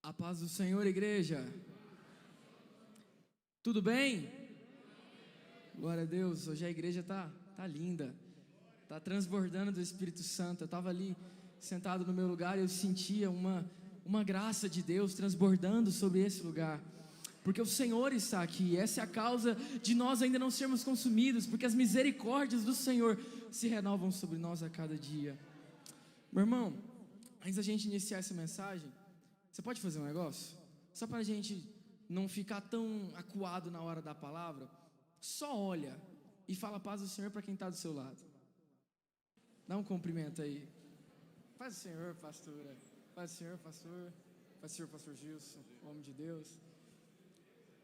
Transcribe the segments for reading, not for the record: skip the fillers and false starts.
A paz do Senhor, igreja. Tudo bem? Glória a Deus. Hoje a igreja tá linda. Tá transbordando do Espírito Santo. Eu estava ali sentado no meu lugar e eu sentia uma graça de Deus transbordando sobre esse lugar. Porque o Senhor está aqui. Essa é a causa de nós ainda não sermos consumidos, porque as misericórdias do Senhor se renovam sobre nós a cada dia. Meu irmão, antes da gente iniciar essa mensagem, você pode fazer um negócio? Só para a gente não ficar tão acuado na hora da palavra, só olha e fala a paz do Senhor para quem está do seu lado. Dá um cumprimento aí. Paz do Senhor, pastora. Paz do Senhor, pastor. Paz do Senhor, pastor Gilson, homem de Deus.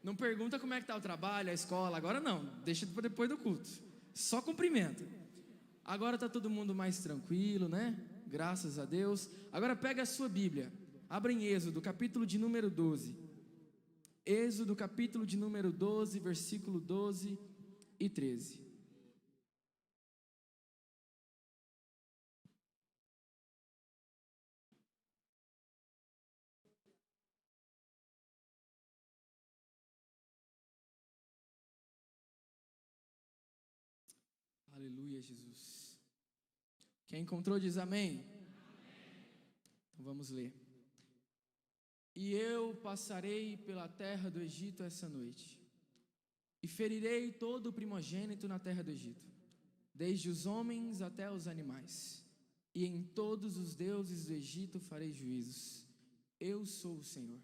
Não pergunta como é que está o trabalho, a escola, agora não, deixa para depois do culto. Só cumprimenta. Agora está todo mundo mais tranquilo, né? Graças a Deus. Agora pega a sua Bíblia. Abra em Êxodo, capítulo de número 12. Êxodo, capítulo de número 12, versículo 12 e 13. Aleluia, Jesus. Quem encontrou diz amém. Então vamos ler. E eu passarei pela terra do Egito essa noite, e ferirei todo o primogênito na terra do Egito, desde os homens até os animais, e em todos os deuses do Egito farei juízos. Eu sou o Senhor.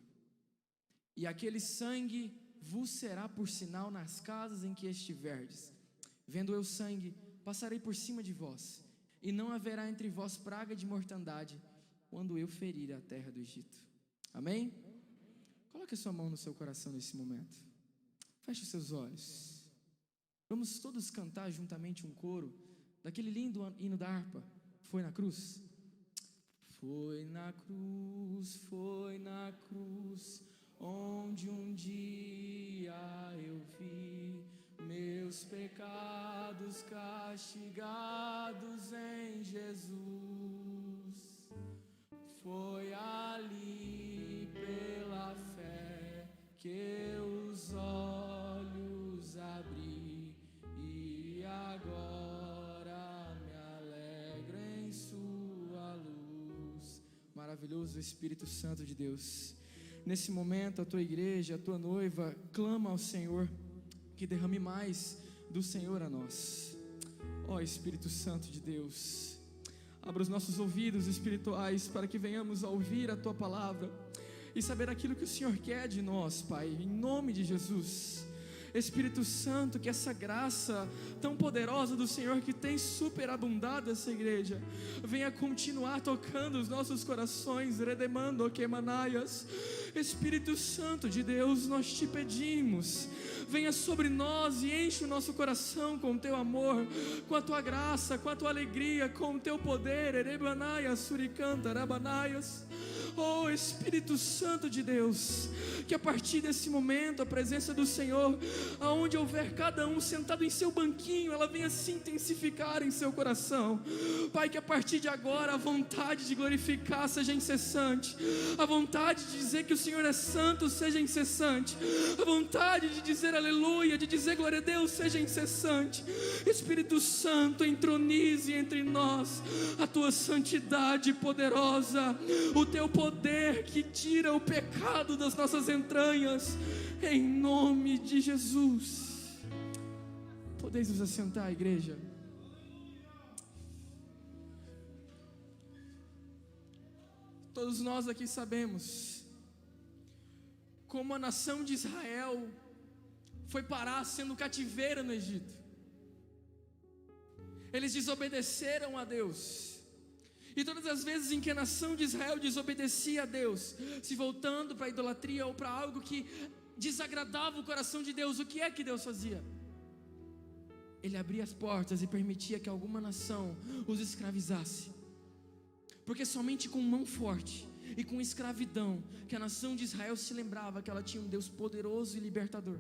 E aquele sangue vos será por sinal nas casas em que estiverdes. Vendo eu sangue, passarei por cima de vós, e não haverá entre vós praga de mortandade, quando eu ferir a terra do Egito. Amém? Coloque a sua mão no seu coração nesse momento. Feche os seus olhos. Vamos todos cantar juntamente um coro daquele lindo hino da harpa. Foi na cruz? Foi na cruz, onde um dia eu vi meus pecados castigados em Jesus. Foi ali pela fé que os olhos abri, e agora me alegro em sua luz. Maravilhoso Espírito Santo de Deus. Nesse momento a tua igreja, a tua noiva, clama ao Senhor que derrame mais do Senhor a nós. Ó Espírito Santo de Deus, abra os nossos ouvidos espirituais para que venhamos a ouvir a Tua palavra e saber aquilo que o Senhor quer de nós, Pai, em nome de Jesus. Espírito Santo, que essa graça tão poderosa do Senhor que tem superabundado essa igreja, venha continuar tocando os nossos corações, redemando que manaias. Espírito Santo de Deus, nós te pedimos, venha sobre nós e enche o nosso coração com o teu amor, com a tua graça, com a tua alegria, com o teu poder. Erebanaias, suricanta, rabanaias. Oh Espírito Santo de Deus, que a partir desse momento a presença do Senhor, aonde houver cada um sentado em seu banquinho, ela venha se intensificar em seu coração. Pai, que a partir de agora a vontade de glorificar seja incessante, a vontade de dizer que o Senhor é santo seja incessante, a vontade de dizer aleluia, de dizer glória a Deus seja incessante. Espírito Santo, entronize entre nós a tua santidade poderosa, o teu poder que tira o pecado das nossas entranhas, em nome de Jesus. Podeis nos assentar, igreja. Todos nós aqui sabemos como a nação de Israel foi parar sendo cativeira no Egito. Eles desobedeceram a Deus. E todas as vezes em que a nação de Israel desobedecia a Deus, se voltando para a idolatria ou para algo que desagradava o coração de Deus, o que é que Deus fazia? Ele abria as portas e permitia que alguma nação os escravizasse. Porque somente com mão forte e com escravidão que a nação de Israel se lembrava que ela tinha um Deus poderoso e libertador.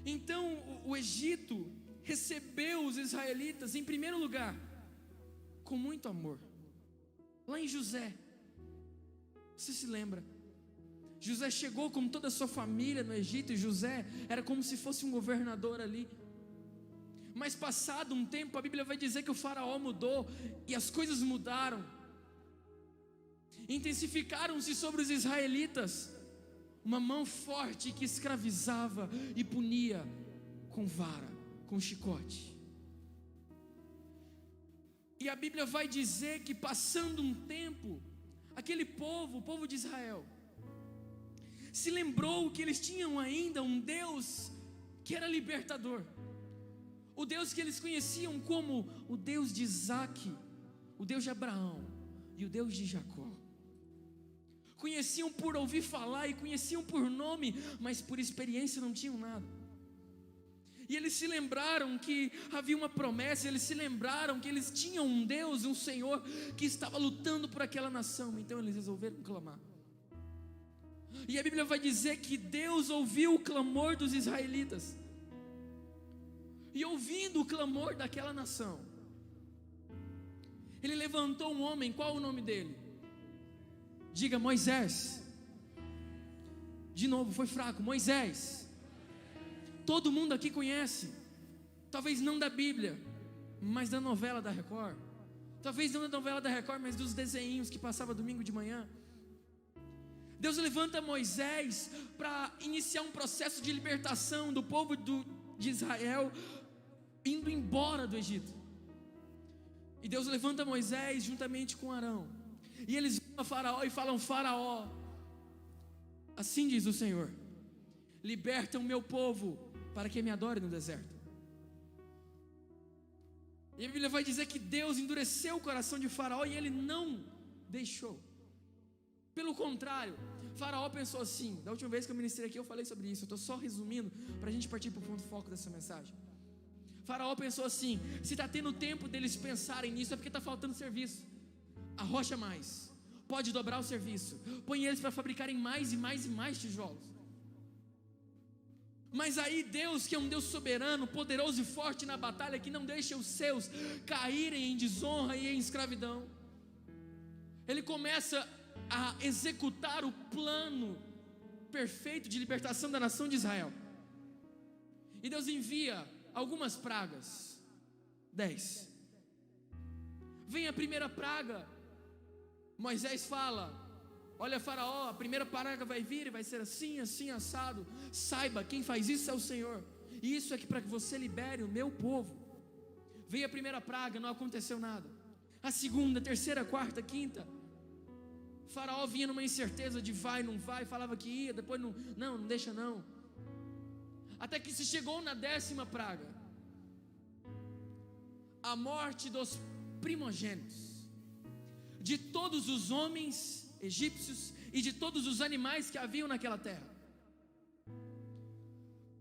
Então o Egito recebeu os israelitas em primeiro lugar com muito amor. Lá em José, Você se lembra? José chegou com toda a sua família no Egito, e José era como se fosse um governador ali. Mas passado um tempo, a Bíblia vai dizer que o faraó mudou, e as coisas mudaram. Intensificaram-se sobre os israelitas uma mão forte que escravizava e punia com vara, com chicote. E a Bíblia vai dizer que passando um tempo, aquele povo, o povo de Israel, se lembrou que eles tinham ainda um Deus que era libertador, o Deus que eles conheciam como o Deus de Isaac, o Deus de Abraão e o Deus de Jacó. Conheciam por ouvir falar e conheciam por nome, mas por experiência não tinham nada. E eles se lembraram que havia uma promessa, eles se lembraram que eles tinham um Deus, um Senhor que estava lutando por aquela nação. Então eles resolveram clamar. E a Bíblia vai dizer que Deus ouviu o clamor dos israelitas. E ouvindo o clamor daquela nação, Ele levantou um homem. Qual o nome dele? Diga: Moisés. De novo, foi fraco. Moisés. Todo mundo aqui conhece, talvez não da Bíblia, mas da novela da Record. Talvez não da novela da Record, mas dos desenhinhos que passava domingo de manhã. Deus levanta Moisés para iniciar um processo de libertação do povo de Israel, indo embora do Egito. E Deus levanta Moisés juntamente com Arão, e eles vão a Faraó e falam: Faraó, assim diz o Senhor, liberta o meu povo para que me adore no deserto. E a Bíblia vai dizer que Deus endureceu o coração de Faraó e ele não deixou. Pelo contrário, Faraó pensou assim. Da última vez que eu ministrei aqui eu falei sobre isso. Eu estou só resumindo para a gente partir para o ponto foco dessa mensagem. Faraó pensou assim: se está tendo tempo deles pensarem nisso, é porque está faltando serviço. Arrocha mais, pode dobrar o serviço, põe eles para fabricarem mais e mais e mais tijolos. Mas aí Deus, que é um Deus soberano, poderoso e forte na batalha, que não deixa os seus caírem em desonra e em escravidão, Ele começa a executar o plano perfeito de libertação da nação de Israel. E Deus envia algumas pragas. 10. Vem a primeira praga. Moisés fala: olha, Faraó, a primeira praga vai vir e vai ser assim, assim, assado. Saiba, quem faz isso é o Senhor. E isso é que para que você libere o meu povo. Veio a primeira praga, não aconteceu nada. A segunda, terceira, quarta, quinta. Faraó vinha numa incerteza de vai, não vai, falava que ia, depois não deixa não. Até que se chegou na 10ª praga, a morte dos primogênitos, de todos os homens egípcios e de todos os animais que haviam naquela terra.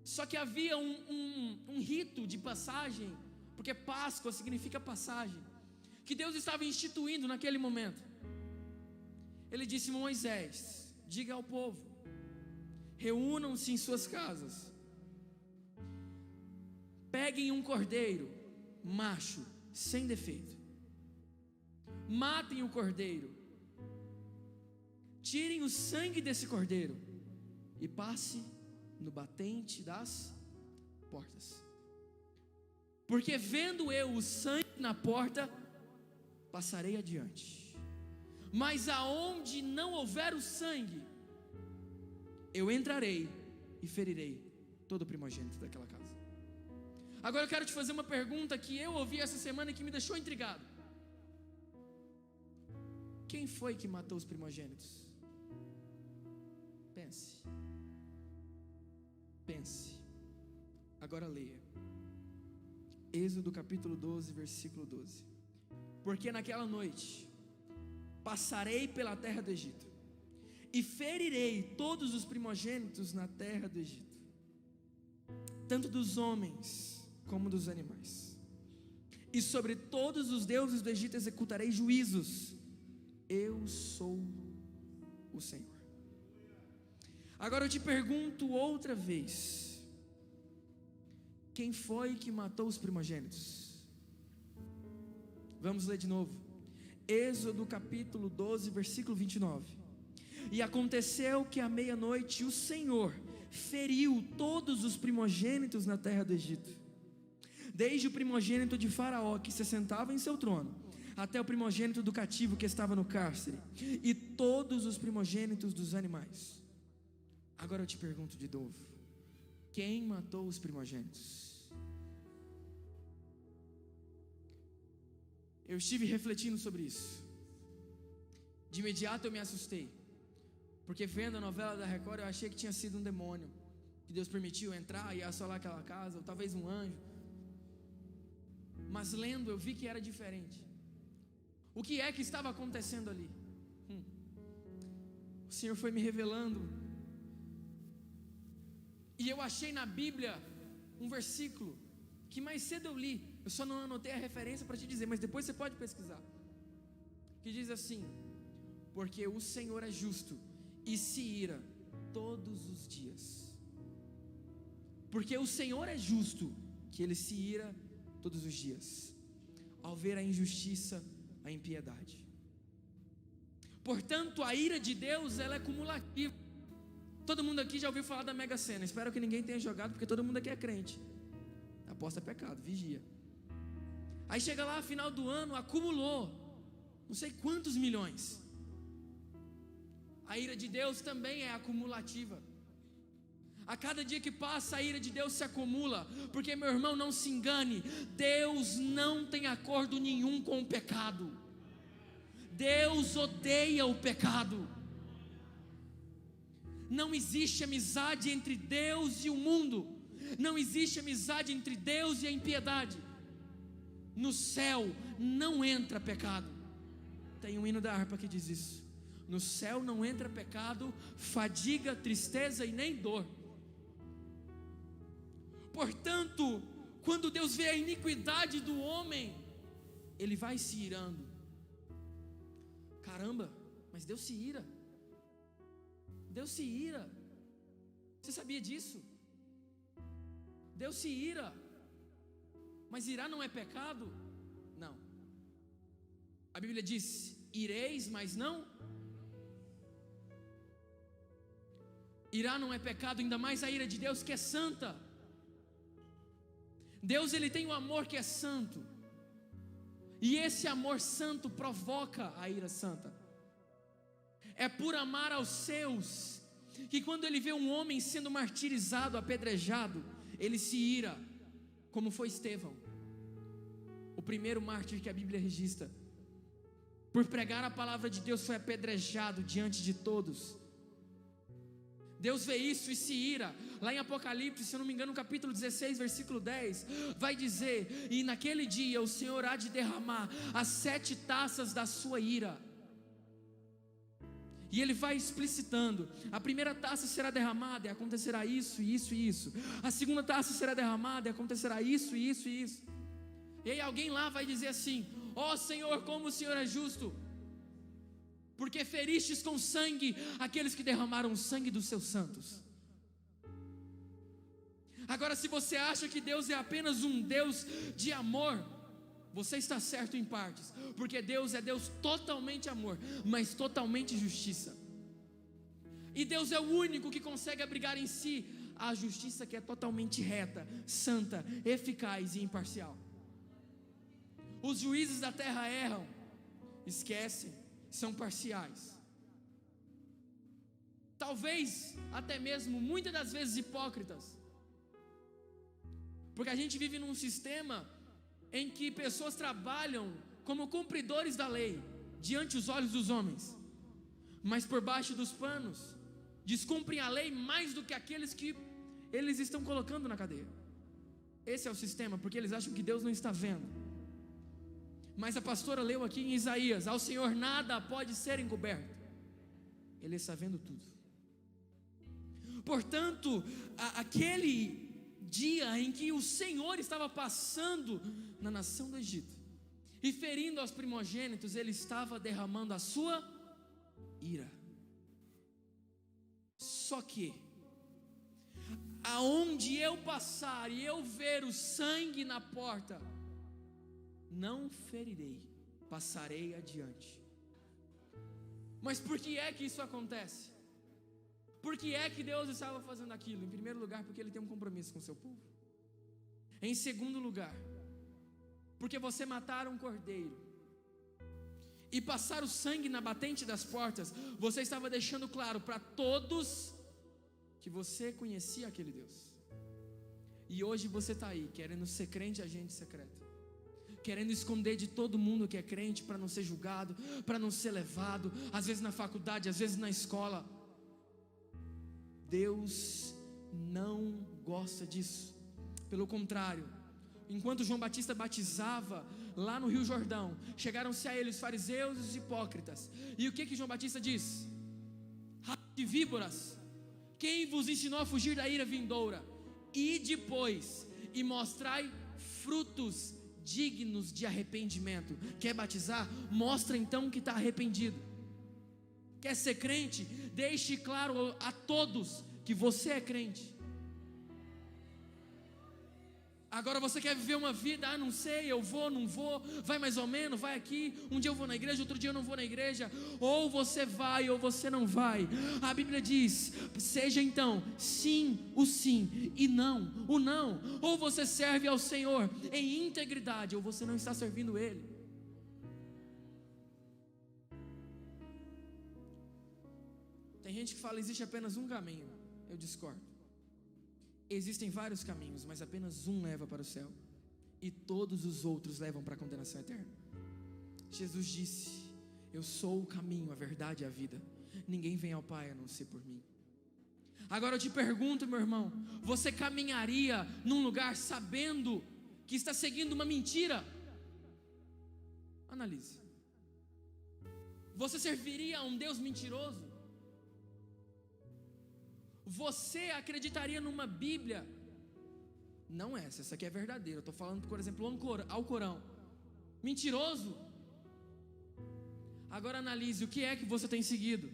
Só que havia um rito de passagem, porque Páscoa significa passagem, que Deus estava instituindo naquele momento. Ele disse: Moisés, diga ao povo, reúnam-se em suas casas, peguem um cordeiro macho, sem defeito, matem o cordeiro, tirem o sangue desse cordeiro e passe no batente das portas, porque vendo eu o sangue na porta, passarei adiante. Mas aonde não houver o sangue, eu entrarei e ferirei todo o primogênito daquela casa. Agora eu quero te fazer uma pergunta que eu ouvi essa semana e que me deixou intrigado. Quem foi que matou os primogênitos? Pense. Pense. Agora leia. Êxodo capítulo 12, versículo 12. Porque naquela noite passarei pela terra do Egito e ferirei todos os primogênitos na terra do Egito, tanto dos homens como dos animais, e sobre todos os deuses do Egito executarei juízos. Eu sou o Senhor. Agora eu te pergunto outra vez: quem foi que matou os primogênitos? Vamos ler de novo. Êxodo capítulo 12, versículo 29. E aconteceu que à meia-noite o Senhor feriu todos os primogênitos na terra do Egito, desde o primogênito de Faraó, que se sentava em seu trono, até o primogênito do cativo que estava no cárcere, e todos os primogênitos dos animais. Agora eu te pergunto de novo: quem matou os primogênitos? Eu estive refletindo sobre isso. De imediato eu me assustei, porque vendo a novela da Record eu achei que tinha sido um demônio, que Deus permitiu entrar e assolar aquela casa, ou talvez um anjo. Mas lendo eu vi que era diferente. O que é que estava acontecendo ali? O Senhor foi me revelando, e eu achei na Bíblia um versículo que mais cedo eu li. Eu só não anotei a referência para te dizer, mas depois você pode pesquisar. Que diz assim: porque o Senhor é justo e se ira todos os dias. Porque o Senhor é justo, que Ele se ira todos os dias, ao ver a injustiça, a impiedade. Portanto, a ira de Deus, ela é cumulativa. Todo mundo aqui já ouviu falar da Mega Sena. Espero que ninguém tenha jogado, porque todo mundo aqui é crente. Aposta é pecado, vigia. Aí chega lá, final do ano, acumulou não sei quantos milhões. A ira de Deus também é acumulativa. A cada dia que passa, a ira de Deus se acumula. Porque, meu irmão, não se engane, Deus não tem acordo nenhum com o pecado. Deus odeia o pecado. Não existe amizade entre Deus e o mundo. Não existe amizade entre Deus e a impiedade. No céu não entra pecado. Tem um hino da harpa que diz isso: no céu não entra pecado, fadiga, tristeza e nem dor. Portanto, quando Deus vê a iniquidade do homem, Ele vai se irando. Caramba, mas Deus se ira. Deus se ira. Você sabia disso? Deus se ira. Mas irar não é pecado? Não. A Bíblia diz: ireis, mas não. Irar não é pecado, ainda mais a ira de Deus, que é santa. Deus, Ele tem um amor que é santo, e esse amor santo provoca a ira santa. É por amar aos seus, que quando Ele vê um homem sendo martirizado, apedrejado, Ele se ira, como foi Estevão, o primeiro mártir que a Bíblia registra. Por pregar a palavra de Deus, foi apedrejado diante de todos. Deus vê isso e se ira. Lá em Apocalipse, se eu não me engano, no capítulo 16, versículo 10, vai dizer: e naquele dia o Senhor há de derramar as 7 taças da sua ira. E Ele vai explicitando: a primeira taça será derramada e acontecerá isso, isso e isso. A segunda taça será derramada e acontecerá isso, isso e isso. E aí alguém lá vai dizer assim: ó Senhor, como o Senhor é justo, porque feristes com sangue aqueles que derramaram o sangue dos seus santos. Agora, se você acha que Deus é apenas um Deus de amor, você está certo em partes, porque Deus é Deus totalmente amor, mas totalmente justiça. E Deus é o único que consegue abrigar em si a justiça que é totalmente reta, santa, eficaz e imparcial. Os juízes da terra erram, esquecem, são parciais. Talvez até mesmo muitas das vezes hipócritas, porque a gente vive num sistema em que pessoas trabalham como cumpridores da lei diante dos olhos dos homens, mas por baixo dos panos descumprem a lei mais do que aqueles que eles estão colocando na cadeia. Esse é o sistema, porque eles acham que Deus não está vendo. Mas a pastora leu aqui em Isaías: ao Senhor nada pode ser encoberto, Ele está vendo tudo. Portanto, aquele dia em que o Senhor estava passando na nação do Egito e ferindo aos primogênitos, Ele estava derramando a sua ira. Só que aonde eu passar e eu ver o sangue na porta, não ferirei, passarei adiante. Mas por que é que isso acontece? Por que é que Deus estava fazendo aquilo? Em primeiro lugar, porque Ele tem um compromisso com o seu povo. Em segundo lugar, porque você matar um cordeiro e passar o sangue na batente das portas, você estava deixando claro para todos que você conhecia aquele Deus. E hoje você está aí querendo ser crente agente secreto, querendo esconder de todo mundo que é crente para não ser julgado, para não ser levado, às vezes na faculdade, às vezes na escola. Deus não gosta disso. Pelo contrário, enquanto João Batista batizava lá no Rio Jordão, chegaram-se a ele os fariseus e os hipócritas. E o que João Batista diz? Raça de víboras, quem vos ensinou a fugir da ira vindoura? E depois, e mostrai frutos dignos de arrependimento. Quer batizar? Mostra então que está arrependido. Quer ser crente? Deixe claro a todos que você é crente. Agora você quer viver uma vida, não sei, eu vou, não vou, vai mais ou menos, vai aqui, um dia eu vou na igreja, outro dia eu não vou na igreja, ou você vai ou você não vai. A Bíblia diz, seja então sim o sim e não o não. Ou você serve ao Senhor em integridade, ou você não está servindo Ele. Tem gente que fala, existe apenas um caminho. Eu discordo. Existem vários caminhos, mas apenas um leva para o céu, e todos os outros levam para a condenação eterna. Jesus disse, eu sou o caminho, a verdade e a vida. Ninguém vem ao Pai a não ser por mim. Agora eu te pergunto, meu irmão, você caminharia num lugar sabendo que está seguindo uma mentira? Analise. Você serviria a um Deus mentiroso? Você acreditaria numa Bíblia? Não essa aqui é verdadeira. Eu estou falando, por exemplo, ao Corão. Mentiroso? Agora analise, o que é que você tem seguido?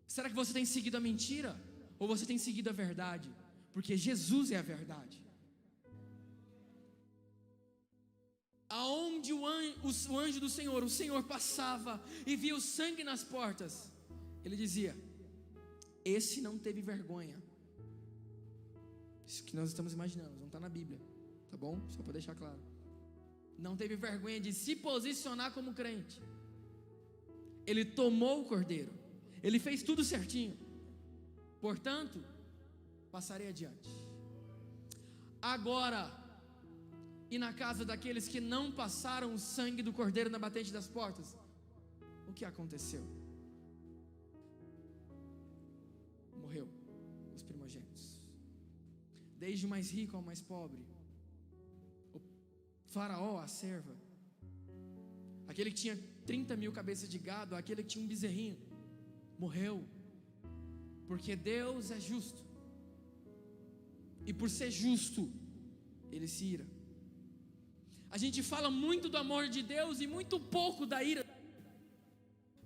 Será que você tem seguido a mentira? Ou você tem seguido a verdade? Porque Jesus é a verdade. Aonde o anjo do Senhor, o Senhor passava e via o sangue nas portas, ele dizia, esse não teve vergonha. Isso que nós estamos imaginando, não está na Bíblia, tá bom? Só para deixar claro. Não teve vergonha de se posicionar como crente. Ele tomou o cordeiro, ele fez tudo certinho. Portanto, passarei adiante. Agora, e na casa daqueles que não passaram o sangue do cordeiro na batente das portas, o que aconteceu? Morreu os primogênitos, desde o mais rico ao mais pobre, o faraó, a serva, aquele que tinha 30 mil cabeças de gado, aquele que tinha um bezerrinho, morreu, porque Deus é justo, e por ser justo, Ele se ira. A gente fala muito do amor de Deus e muito pouco da ira,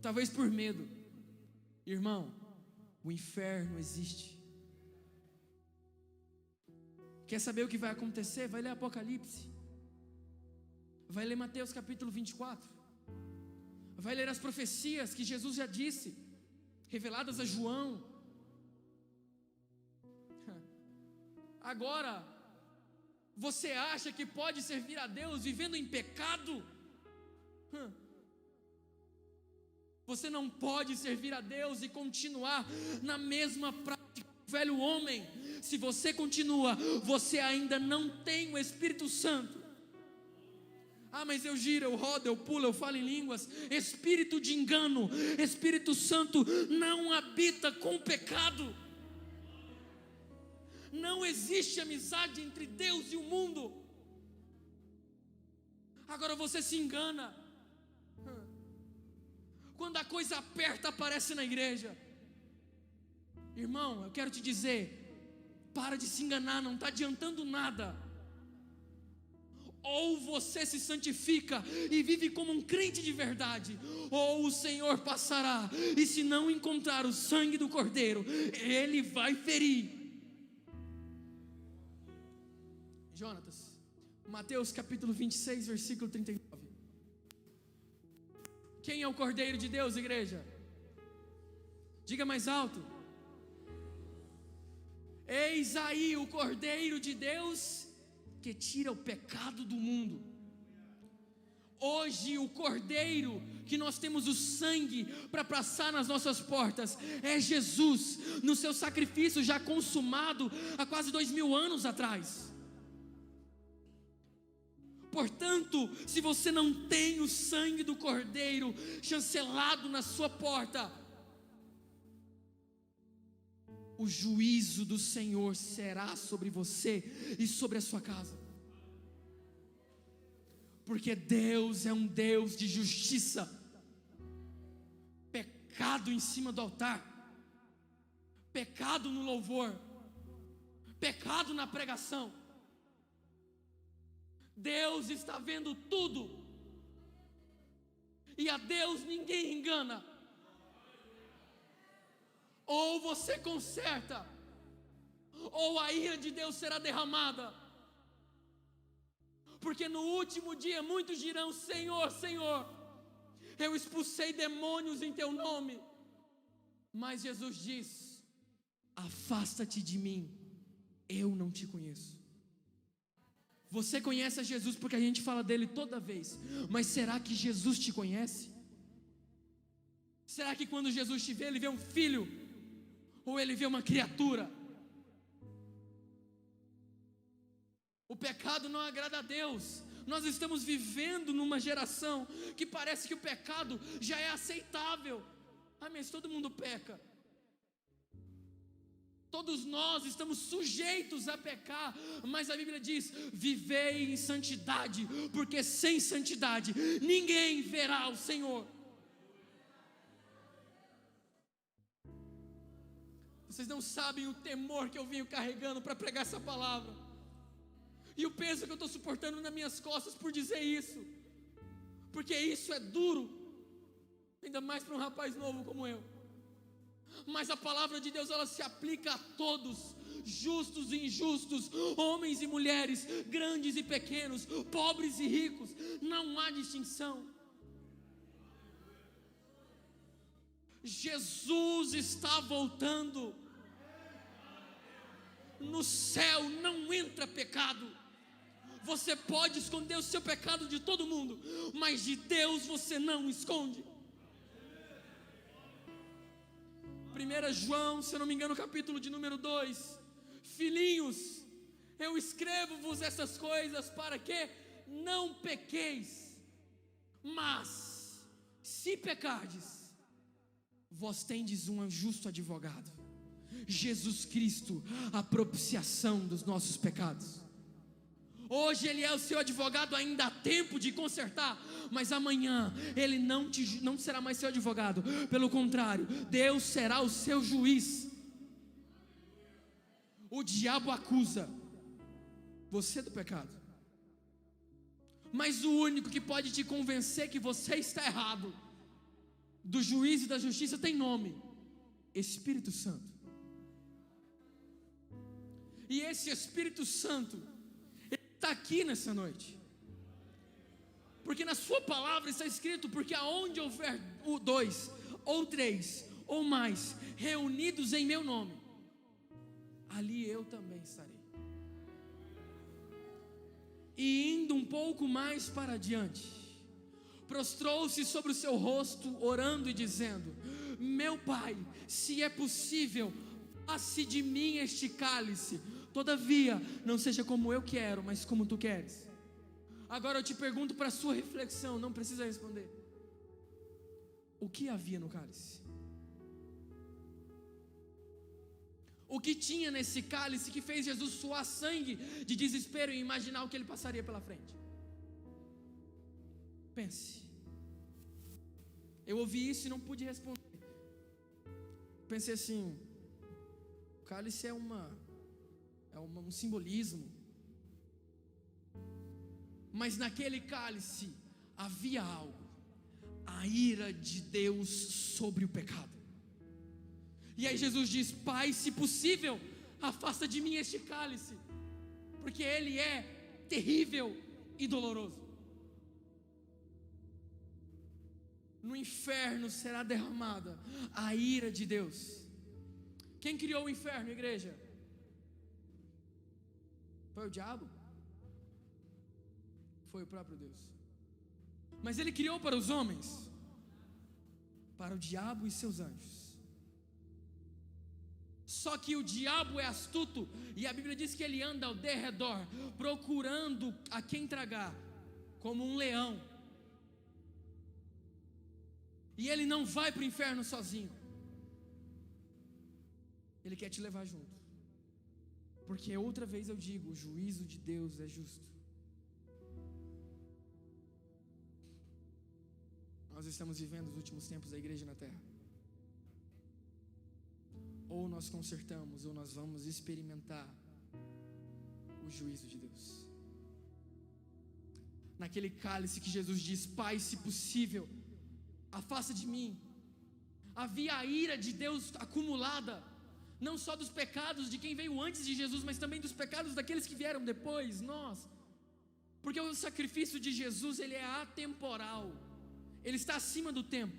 talvez por medo. Irmão, o inferno existe. Quer saber o que vai acontecer? Vai ler Apocalipse, vai ler Mateus capítulo 24, vai ler as profecias que Jesus já disse, reveladas a João. Agora, você acha que pode servir a Deus vivendo em pecado? Você não pode servir a Deus e continuar na mesma prática do velho homem. Se você continua, você ainda não tem o Espírito Santo. Ah, mas eu giro, eu rodo, eu pulo, eu falo em línguas. Espírito de engano, Espírito Santo não habita com o pecado. Não existe amizade entre Deus e o mundo. Agora você se engana. Quando a coisa aperta, aparece na igreja. Irmão, eu quero te dizer, para de se enganar, não está adiantando nada. Ou você se santifica e vive como um crente de verdade, ou o Senhor passará, e se não encontrar o sangue do Cordeiro, Ele vai ferir. Jonatas, Mateus capítulo 26, versículo 39. Quem é o Cordeiro de Deus, igreja? Diga mais alto. Eis aí o Cordeiro de Deus que tira o pecado do mundo. Hoje o Cordeiro que nós temos o sangue para passar nas nossas portas é Jesus, no seu sacrifício já consumado há quase 2000 anos atrás. Portanto, se você não tem o sangue do Cordeiro chancelado na sua porta, o juízo do Senhor será sobre você e sobre a sua casa. Porque Deus é um Deus de justiça. Pecado em cima do altar, pecado no louvor, pecado na pregação. Deus está vendo tudo, e a Deus ninguém engana. Ou você conserta, ou a ira de Deus será derramada. Porque no último dia muitos dirão: Senhor, Senhor, eu expulsei demônios em teu nome. Mas Jesus diz: afasta-te de mim, eu não te conheço. Você conhece a Jesus porque a gente fala dele toda vez, mas será que Jesus te conhece? Será que quando Jesus te vê, ele vê um filho, ou ele vê uma criatura? O pecado não agrada a Deus. Nós estamos vivendo numa geração que parece que o pecado já é aceitável. Mas todo mundo peca. Todos nós estamos sujeitos a pecar, mas a Bíblia diz: vivei em santidade, porque sem santidade ninguém verá o Senhor. Vocês não sabem o temor que eu venho carregando para pregar essa palavra, e o peso que eu estou suportando nas minhas costas por dizer isso, porque isso é duro, ainda mais para um rapaz novo como eu. Mas a palavra de Deus, ela se aplica a todos, justos e injustos, homens e mulheres, grandes e pequenos, pobres e ricos, não há distinção. Jesus está voltando. No céu não entra pecado. Você pode esconder o seu pecado de todo mundo, mas de Deus você não esconde. 1 João, se eu não me engano, capítulo de número 2: filhinhos, eu escrevo-vos essas coisas para que não pequeis. Mas se pecardes, vós tendes um justo advogado, Jesus Cristo, a propiciação dos nossos pecados. Hoje Ele é o seu advogado, ainda há tempo de consertar, mas amanhã Ele não será mais seu advogado. Pelo contrário, Deus será o seu juiz. O diabo acusa você do pecado, mas o único que pode te convencer que você está errado, do juiz e da justiça, tem nome: Espírito Santo. E esse Espírito Santo está aqui nessa noite, porque na sua palavra está escrito: porque aonde houver 2 ou 3 ou mais reunidos em meu nome, ali eu também estarei. E indo um pouco mais para adiante, prostrou-se sobre o seu rosto, orando e dizendo: meu Pai, se é possível, passe de mim este cálice, todavia não seja como eu quero, mas como tu queres. Agora eu te pergunto para a sua reflexão, não precisa responder: o que havia no cálice? O que tinha nesse cálice que fez Jesus suar sangue de desespero em imaginar o que ele passaria pela frente? Pense. Eu ouvi isso e não pude responder. Pensei assim: o cálice é um simbolismo. Mas naquele cálice havia algo: a ira de Deus sobre o pecado. E aí Jesus diz: Pai, se possível, afasta de mim este cálice, porque ele é terrível e doloroso. no inferno será derramada a ira de Deus. Quem criou o inferno, igreja? Foi o diabo? Foi o próprio Deus. Mas ele criou para os homens, para o diabo e seus anjos. Só que o diabo é astuto, e a Bíblia diz que ele anda ao derredor, procurando a quem tragar, como um leão. E ele não vai para o inferno sozinho. Ele quer te levar junto. Porque outra vez eu digo, o juízo de Deus é justo. Nós estamos vivendo os últimos tempos da igreja na terra. Ou nós consertamos, ou nós vamos experimentar o juízo de Deus. Naquele cálice que Jesus diz: Pai, se possível, afasta de mim. Havia a ira de Deus acumulada, não só dos pecados de quem veio antes de Jesus, mas também dos pecados daqueles que vieram depois, nós. Porque o sacrifício de Jesus, ele é atemporal, ele está acima do tempo.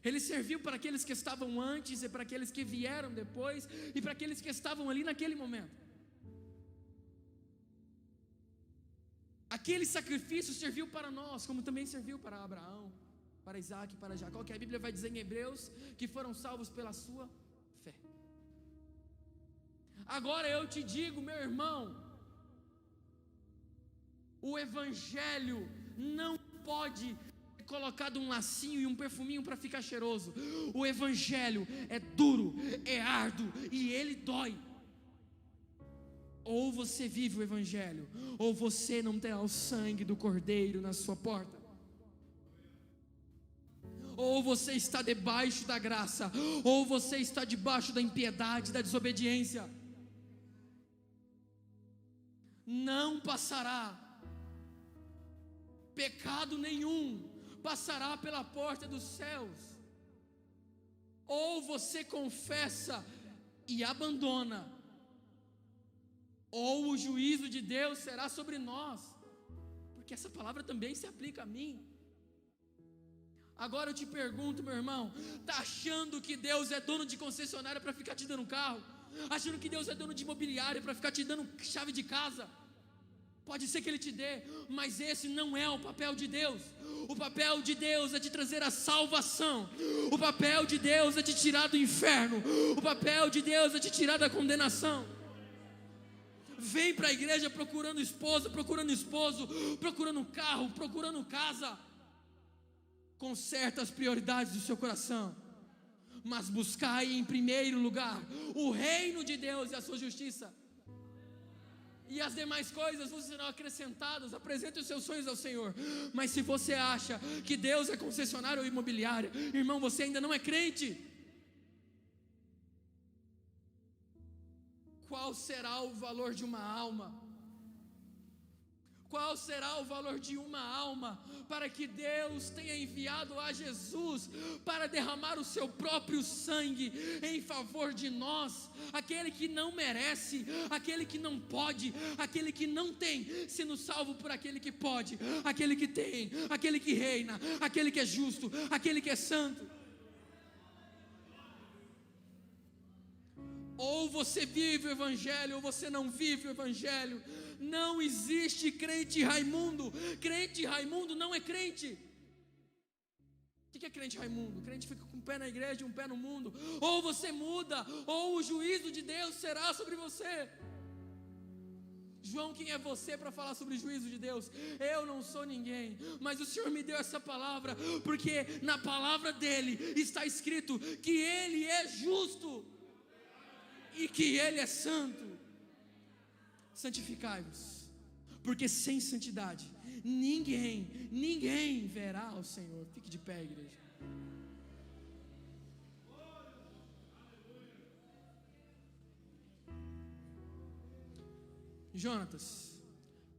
Ele serviu para aqueles que estavam antes e para aqueles que vieram depois e para aqueles que estavam ali naquele momento. Aquele sacrifício serviu para nós, como também serviu para Abraão, para Isaac e para Jacó, que a Bíblia vai dizer em Hebreus que foram salvos pela sua fé. Agora eu te digo, meu irmão, o Evangelho não pode colocado um lacinho e um perfuminho para ficar cheiroso. O Evangelho é duro, é árduo e ele dói. Ou você vive o Evangelho, ou você não terá o sangue do Cordeiro na sua porta. Ou você está debaixo da graça, ou você está debaixo da impiedade, da desobediência. Não passará pecado nenhum passará pela porta dos céus. Ou você confessa e abandona, ou o juízo de Deus será sobre nós, porque essa palavra também se aplica a mim. Agora eu te pergunto, meu irmão, está achando que Deus é dono de concessionária para ficar te dando carro? Achando que Deus é dono de imobiliária para ficar te dando chave de casa? Pode ser que Ele te dê, mas esse não é o papel de Deus. O papel de Deus é te trazer a salvação. O papel de Deus é te tirar do inferno. O papel de Deus é te tirar da condenação. Vem para a igreja procurando esposa, procurando esposo, procurando carro, procurando casa. Conserta as prioridades do seu coração, mas buscai em primeiro lugar o reino de Deus e a sua justiça, e as demais coisas vos serão acrescentadas. Apresente os seus sonhos ao Senhor. Mas se você acha que Deus é concessionário ou imobiliária, irmão, você ainda não é crente. Qual será o valor de uma alma? Qual será o valor de uma alma para que Deus tenha enviado a Jesus para derramar o seu próprio sangue em favor de nós, aquele que não merece, aquele que não pode, aquele que não tem, sendo salvo por aquele que pode, aquele que tem, aquele que reina, aquele que é justo, aquele que é santo. Ou você vive o Evangelho, ou você não vive o Evangelho. Não existe crente Raimundo. Crente Raimundo não é crente. O que é crente Raimundo? Crente fica com um pé na igreja e um pé no mundo. Ou você muda, ou o juízo de Deus será sobre você. João, quem é você para falar sobre o juízo de Deus? Eu não sou ninguém, mas o Senhor me deu essa palavra, porque na palavra dele está escrito que ele é justo e que Ele é santo. Santificai-vos, porque sem santidade ninguém verá o Senhor. Fique de pé, igreja. Jonatas,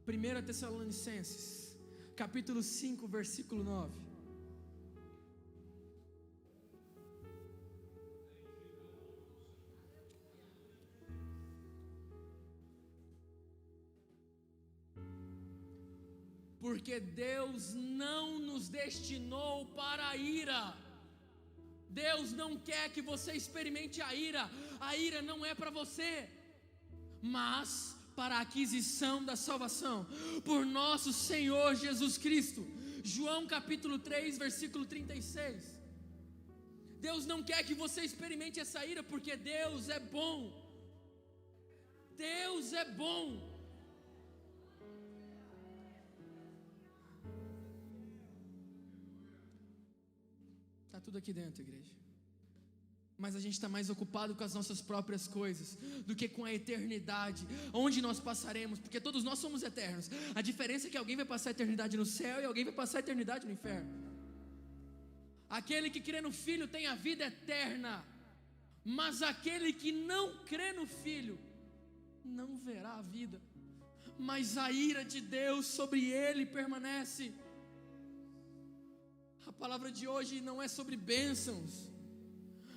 1 Tessalonicenses, capítulo 5, versículo 9. porque Deus não nos destinou para a ira. Deus não quer que você experimente a ira não é para você, mas para a aquisição da salvação, por nosso Senhor Jesus Cristo. João capítulo 3, versículo 36. Deus não quer que você experimente essa ira, porque Deus é bom. Deus é bom. Está tudo aqui dentro, igreja. Mas a gente está mais ocupado com as nossas próprias coisas do que com a eternidade, onde nós passaremos, porque todos nós somos eternos. A diferença é que alguém vai passar a eternidade no céu e alguém vai passar a eternidade no inferno. Aquele que crê no Filho tem a vida eterna, mas aquele que não crê no Filho não verá a vida, mas a ira de Deus sobre ele permanece. A palavra de hoje não é sobre bênçãos.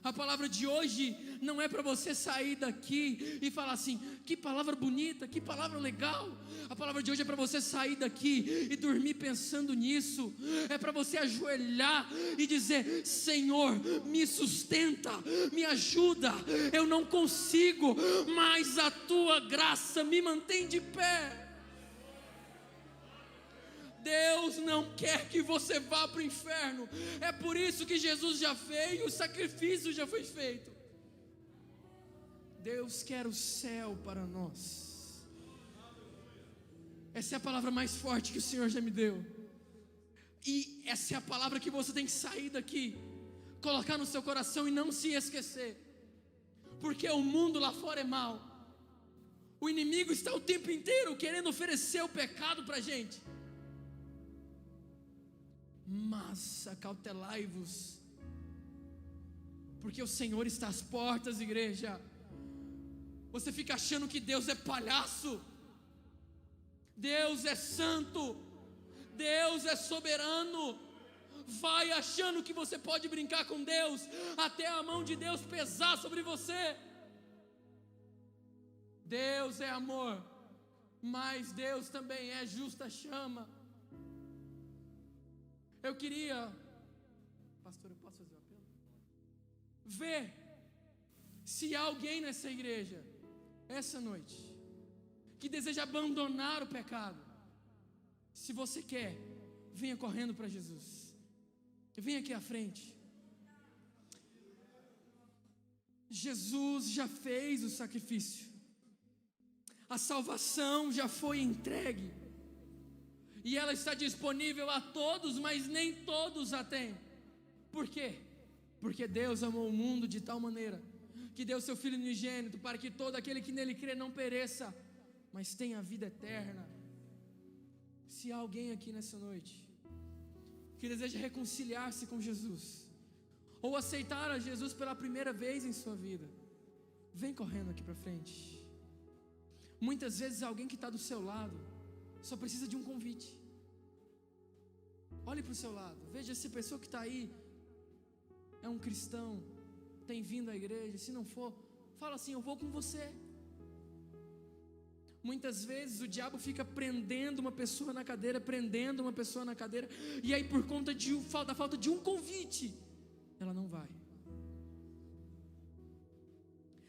A palavra de hoje não é para você sair daqui e falar assim: que palavra bonita, que palavra legal. A palavra de hoje é para você sair daqui e dormir pensando nisso. É para você ajoelhar e dizer: Senhor, me sustenta, me ajuda. Eu não consigo, mas a tua graça me mantém de pé. Deus não quer que você vá para o inferno. É por isso que Jesus já veio, o sacrifício já foi feito. Deus quer o céu para nós. Essa é a palavra mais forte que o Senhor já me deu. E essa é a palavra que você tem que sair daqui, colocar no seu coração e não se esquecer. Porque o mundo lá fora é mau. O inimigo está o tempo inteiro querendo oferecer o pecado para a gente. Mas acautelai-vos, porque o Senhor está às portas, igreja. Você fica achando que Deus é palhaço. Deus é santo, Deus é soberano. Vai achando que você pode brincar com Deus, até a mão de Deus pesar sobre você. Deus é amor, mas Deus também é justa chama. Eu queria, pastor, eu posso fazer um apelo? Ver se há alguém nessa igreja, essa noite, que deseja abandonar o pecado. Se você quer, venha correndo para Jesus. Venha aqui à frente. Jesus já fez o sacrifício. A salvação já foi entregue. E ela está disponível a todos, mas nem todos a têm. Por quê? Porque Deus amou o mundo de tal maneira que deu seu Filho unigênito, para que todo aquele que nele crê não pereça, mas tenha a vida eterna. Se há alguém aqui nessa noite que deseja reconciliar-se com Jesus, ou aceitar a Jesus pela primeira vez em sua vida, vem correndo aqui para frente. Muitas vezes alguém que está do seu lado só precisa de um convite. Olhe para o seu lado, veja se a pessoa que está aí é um cristão, tem vindo à igreja. Se não for, fala assim: eu vou com você. Muitas vezes o diabo fica prendendo uma pessoa na cadeira, e aí por conta da falta de um convite, ela não vai.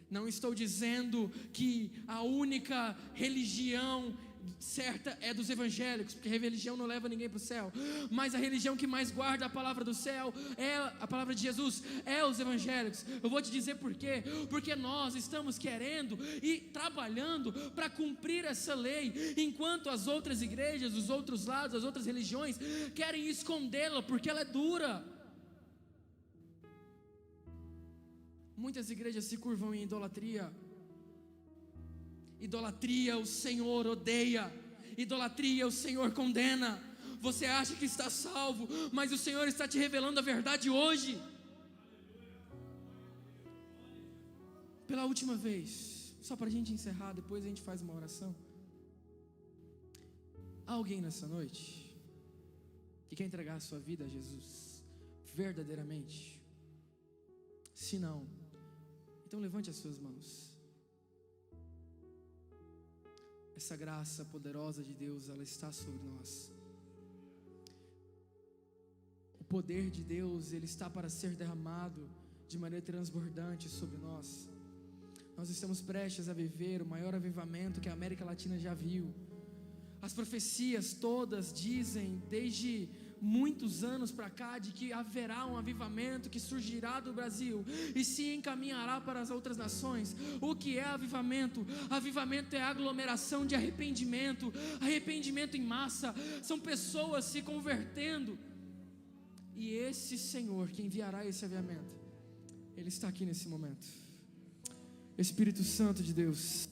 Não estou dizendo que a única religião certa é dos evangélicos, porque a religião não leva ninguém para o céu, mas a religião que mais guarda a palavra do céu, a palavra de Jesus, é os evangélicos. Eu vou te dizer por quê. Porque nós estamos querendo e trabalhando para cumprir essa lei, enquanto as outras igrejas, os outros lados, as outras religiões querem escondê-la, porque ela é dura. Muitas igrejas se curvam em idolatria. Idolatria o Senhor odeia, idolatria o Senhor condena. Você acha que está salvo, mas o Senhor está te revelando a verdade hoje. Pela última vez, só para a gente encerrar, depois a gente faz uma oração. Há alguém nessa noite que quer entregar a sua vida a Jesus verdadeiramente? Se não, então levante as suas mãos. Essa graça poderosa de Deus, ela está sobre nós. poder de Deus, Ele está para ser derramado de maneira transbordante sobre nós. Nós estamos prestes a viver o maior avivamento que a América Latina já viu. As profecias todas dizem, desde muitos anos para cá, de que haverá um avivamento que surgirá do Brasil e se encaminhará para as outras nações. O que é avivamento? Avivamento é aglomeração de arrependimento, arrependimento em massa, são pessoas se convertendo, e esse Senhor que enviará esse avivamento, Ele está aqui nesse momento. Espírito Santo de Deus,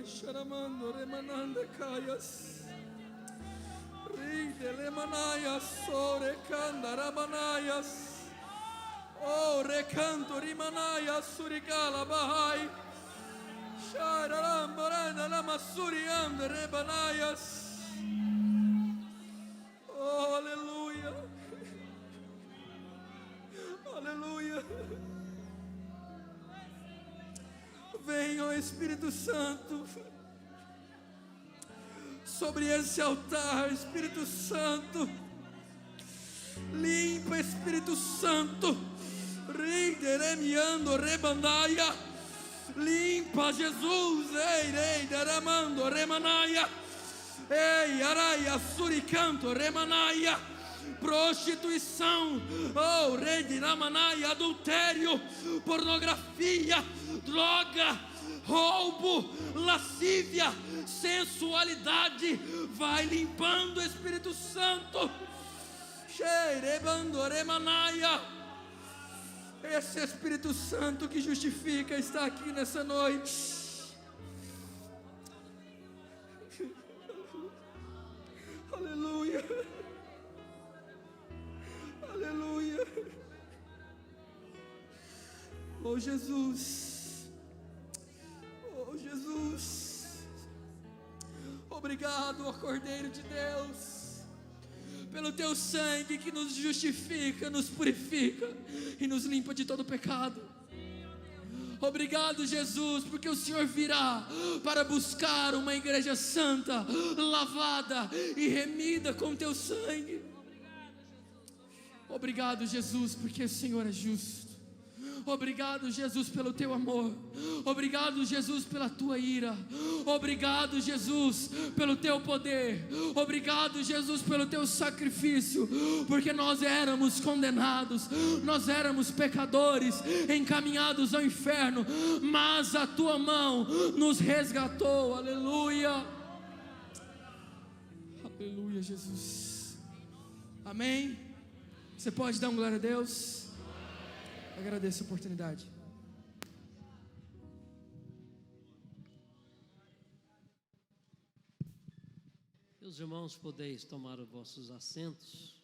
Sharamando remanande kayas ride lemanayas sore kanda rabanayas o recanto rimanayas surigala bahai shararam barana lamasuriande rebanayas. Oh, aleluia, aleluia. Venha, ó Espírito Santo, sobre esse altar. Espírito Santo, limpa, Espírito Santo, rideremiando rebandaia, limpa, Jesus, ei, deramando remanaia, ei, araia, suricanto remanaia, prostituição, oh, rei de Ramanaia, adultério, pornografia, droga, roubo, lascívia, sensualidade, vai limpando, Espírito Santo. Esse Espírito Santo que justifica está aqui nessa noite. Aleluia, aleluia. Oh Jesus, oh Jesus, obrigado, ó Cordeiro de Deus, pelo teu sangue que nos justifica, nos purifica e nos limpa de todo pecado. Obrigado, Jesus, porque o Senhor virá para buscar uma igreja santa, lavada e remida com teu sangue. Obrigado, Jesus, porque o Senhor é justo. Obrigado, Jesus, pelo teu amor. Obrigado, Jesus, pela tua ira. Obrigado, Jesus, pelo teu poder. Obrigado, Jesus, pelo teu sacrifício, porque nós éramos condenados, nós éramos pecadores, encaminhados ao inferno, mas a tua mão nos resgatou. Aleluia, aleluia, Jesus. Amém. Você pode dar uma glória a Deus? Agradeço a oportunidade. Meus irmãos, podeis tomar os vossos assentos.